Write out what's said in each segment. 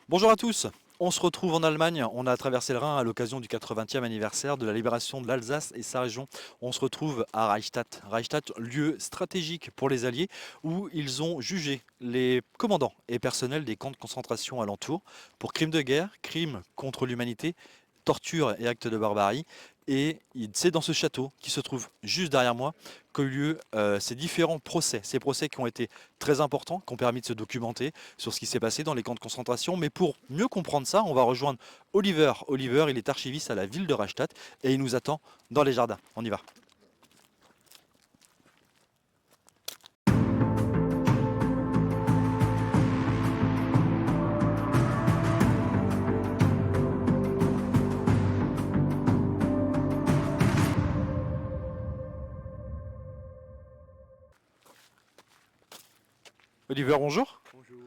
Bonjour à tous, on se retrouve en Allemagne, on a traversé le Rhin à l'occasion du 80e anniversaire de la libération de l'Alsace et sa région. On se retrouve à Reichstadt. Reichstadt, lieu stratégique pour les Alliés, où ils ont jugé les commandants et personnels des camps de concentration alentours pour crimes de guerre, crimes contre l'humanité, torture et actes de barbarie. Et c'est dans ce château qui se trouve juste derrière moi qu'ont eu lieu ces différents procès. Ces procès qui ont été très importants, qui ont permis de se documenter sur ce qui s'est passé dans les camps de concentration. Mais pour mieux comprendre ça, on va rejoindre Oliver. Oliver, il est archiviste à la ville de Rastatt et il nous attend dans les jardins. On y va. Oliver, bonjour. Bonjour.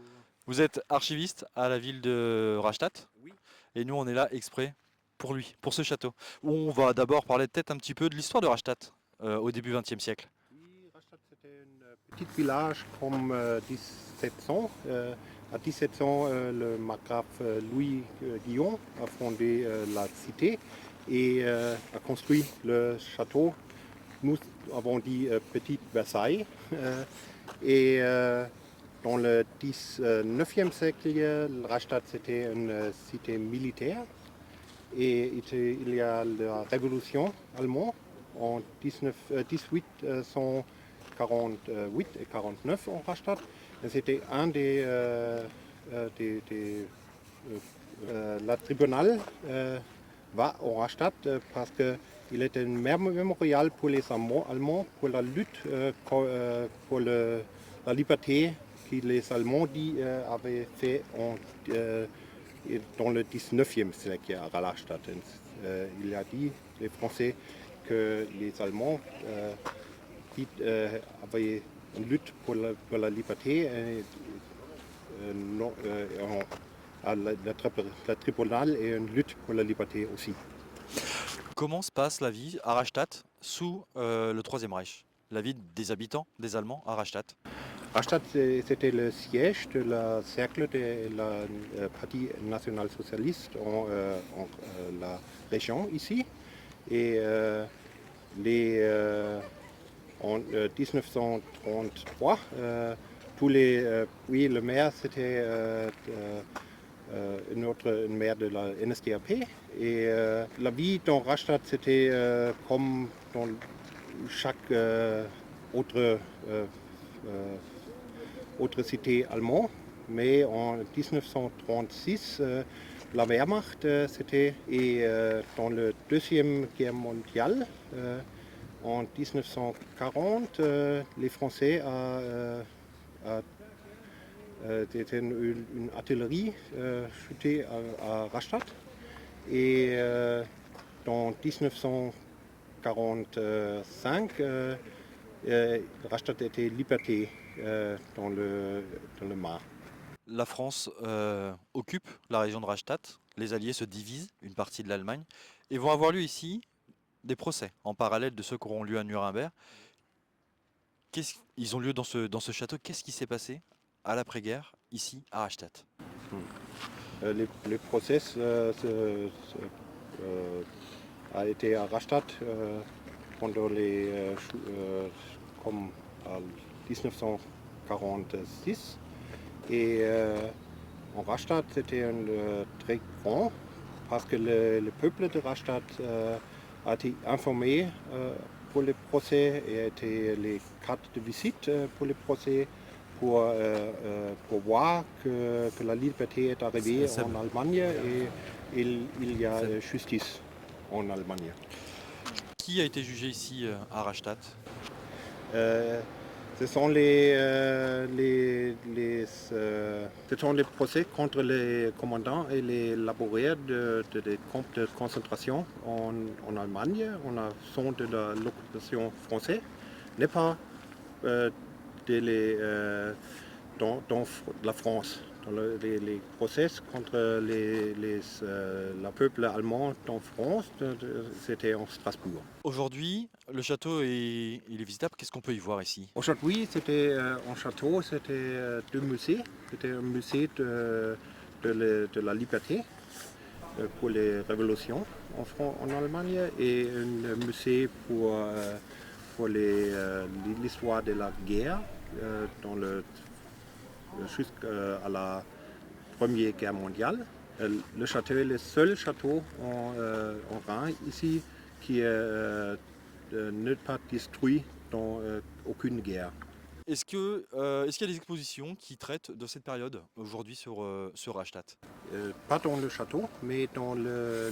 Vous êtes archiviste à la ville de Rastatt Oui, et nous on est là exprès pour lui, pour ce château. Où on va d'abord parler peut-être un petit peu de l'histoire de Rastatt au début XXe siècle. oui, Rastatt c'était un petit village comme 1700. À 1700, le margrave Louis Guillaume a fondé la cité et a construit le château. Nous avons dit Petit Versailles. Et dans le 19e siècle, Rastatt c'était une cité militaire. Et il y a la révolution allemande en 1848 et 49 en Rastatt. C'était un la tribunal va au Rastatt parce qu'il était un mémorial pour les Allemands pour la lutte pour la liberté que les Allemands avaient fait dans le 19e siècle à Rastatt. Il a dit, les Français, que les Allemands avaient une lutte pour la liberté à la tribunal et une lutte pour la liberté aussi. Comment se passe la vie à Rastatt sous le Troisième Reich? La vie des habitants, des Allemands à Rastatt. Rastatt, c'était le siège de la cercle de la Parti national-socialiste en la région ici. Et en 1933, oui, le maire c'était une maire de la NSDAP. Et la vie dans Rastatt c'était comme dans chaque autre autre cité allemande, mais en 1936, la Wehrmacht, c'était, et dans le Deuxième Guerre mondiale, en 1940, les Français c'était une artillerie shootée à Rastatt, et dans 1945, Rastatt était liberté dans le Mar. La France occupe la région de Rastatt, les Alliés se divisent, une partie de l'Allemagne, et vont avoir lieu ici des procès en parallèle de ceux qui auront lieu à Nuremberg. Ils ont lieu dans ce château. Qu'est-ce qui s'est passé à l'après-guerre ici à Rastatt? Les procès a été à Rastatt pendant comme en 1946. Et en Rastatt, c'était très grand parce que le peuple de Rastatt a été informé pour les procès et a été les cartes de visite pour les procès pour voir que la liberté est arrivée en Allemagne et il y a justice en Allemagne. Qui a été jugé ici à Rastatt? Euh, Ce sont ce sont les procès contre les commandants et les laboureurs des camps de concentration en Allemagne. On a sont de l'occupation française, n'est pas de dans la France. Dans les procès contre le peuple allemand en France, c'était en Strasbourg. Aujourd'hui, le château il est visitable. Qu'est-ce qu'on peut y voir ici? Aujourd'hui, c'était un château, c'était deux musées. C'était un musée de la liberté pour les révolutions en Allemagne et un musée pour l'histoire de la guerre jusqu'à la Première Guerre mondiale. Le château est le seul château en Rhin ici qui n'est pas détruit dans aucune guerre. Est-ce qu'il y a des expositions qui traitent de cette période aujourd'hui sur Rastatt? Pas dans le château, mais dans le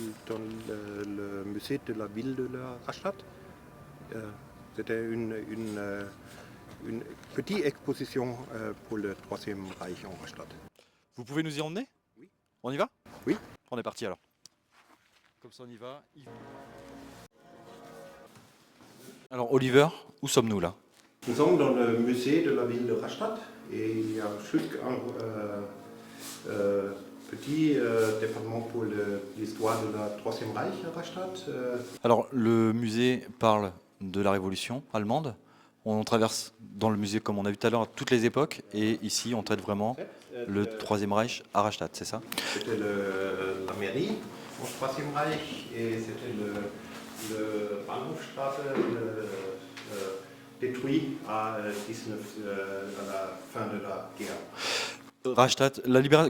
musée de la ville de la Rastatt. C'était une petite exposition pour le Troisième Reich en Rastatt. Vous pouvez nous y emmener? Oui. On y va? Oui. On est parti alors. Comme ça on y va. Alors Oliver, où sommes-nous là? Nous sommes dans le musée de la ville de Rastatt et il y a juste un petit département pour l'histoire de la Troisième Reich à Rastatt. Alors le musée parle de la Révolution allemande. On traverse dans le musée, comme on a vu tout à l'heure, toutes les époques. Et ici, on traite vraiment le Troisième Reich à Rastatt, c'est ça? C'était la mairie au Troisième Reich et c'était le Bahnhofstraße détruit à la fin de la guerre. Rastatt,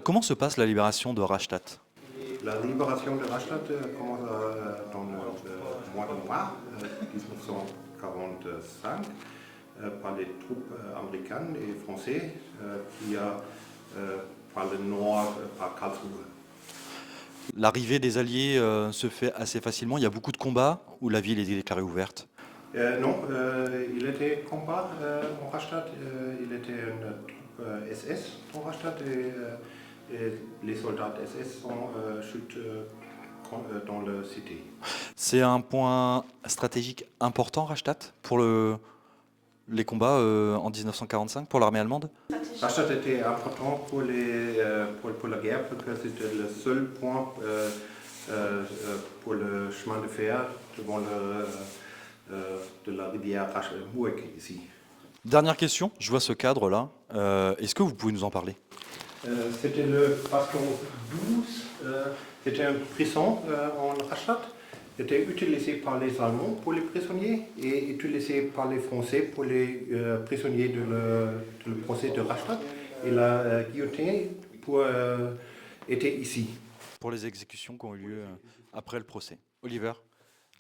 comment se passe la libération de Rastatt? La libération de Rastatt commence dans le mois de mars 1945 par les troupes américaines et françaises qui par le nord, par Karlsruhe. L'arrivée des Alliés se fait assez facilement. Il y a beaucoup de combats où la ville est déclarée ouverte. Non, il était combat en Rastatt, il était une troupe SS en Rastatt et les soldats SS sont chutés dans la cité. C'est un point stratégique important, Rastatt, pour les combats en 1945, pour l'armée allemande? Rastatt était important pour la guerre parce que c'était le seul point pour le chemin de fer devant de la rivière Murg ici. Dernière question, je vois ce cadre-là. Est-ce que vous pouvez nous en parler? C'était le bastion 12, c'était un prison en Rastatt. C'était utilisé par les Allemands pour les prisonniers et utilisé par les Français pour les prisonniers du procès de Rastatt. Et la guillotine était ici. Pour les exécutions qui ont eu lieu après le procès. Oliver,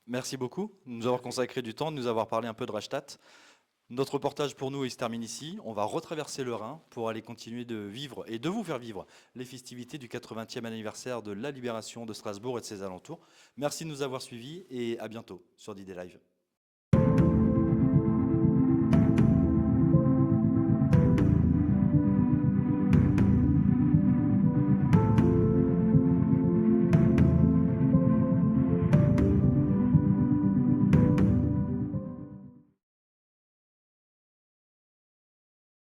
merci beaucoup de nous avoir consacré du temps, de nous avoir parlé un peu de Rastatt. Notre reportage pour nous il se termine ici. On va retraverser le Rhin pour aller continuer de vivre et de vous faire vivre les festivités du 80e anniversaire de la libération de Strasbourg et de ses alentours. Merci de nous avoir suivis et à bientôt sur d'ID Live.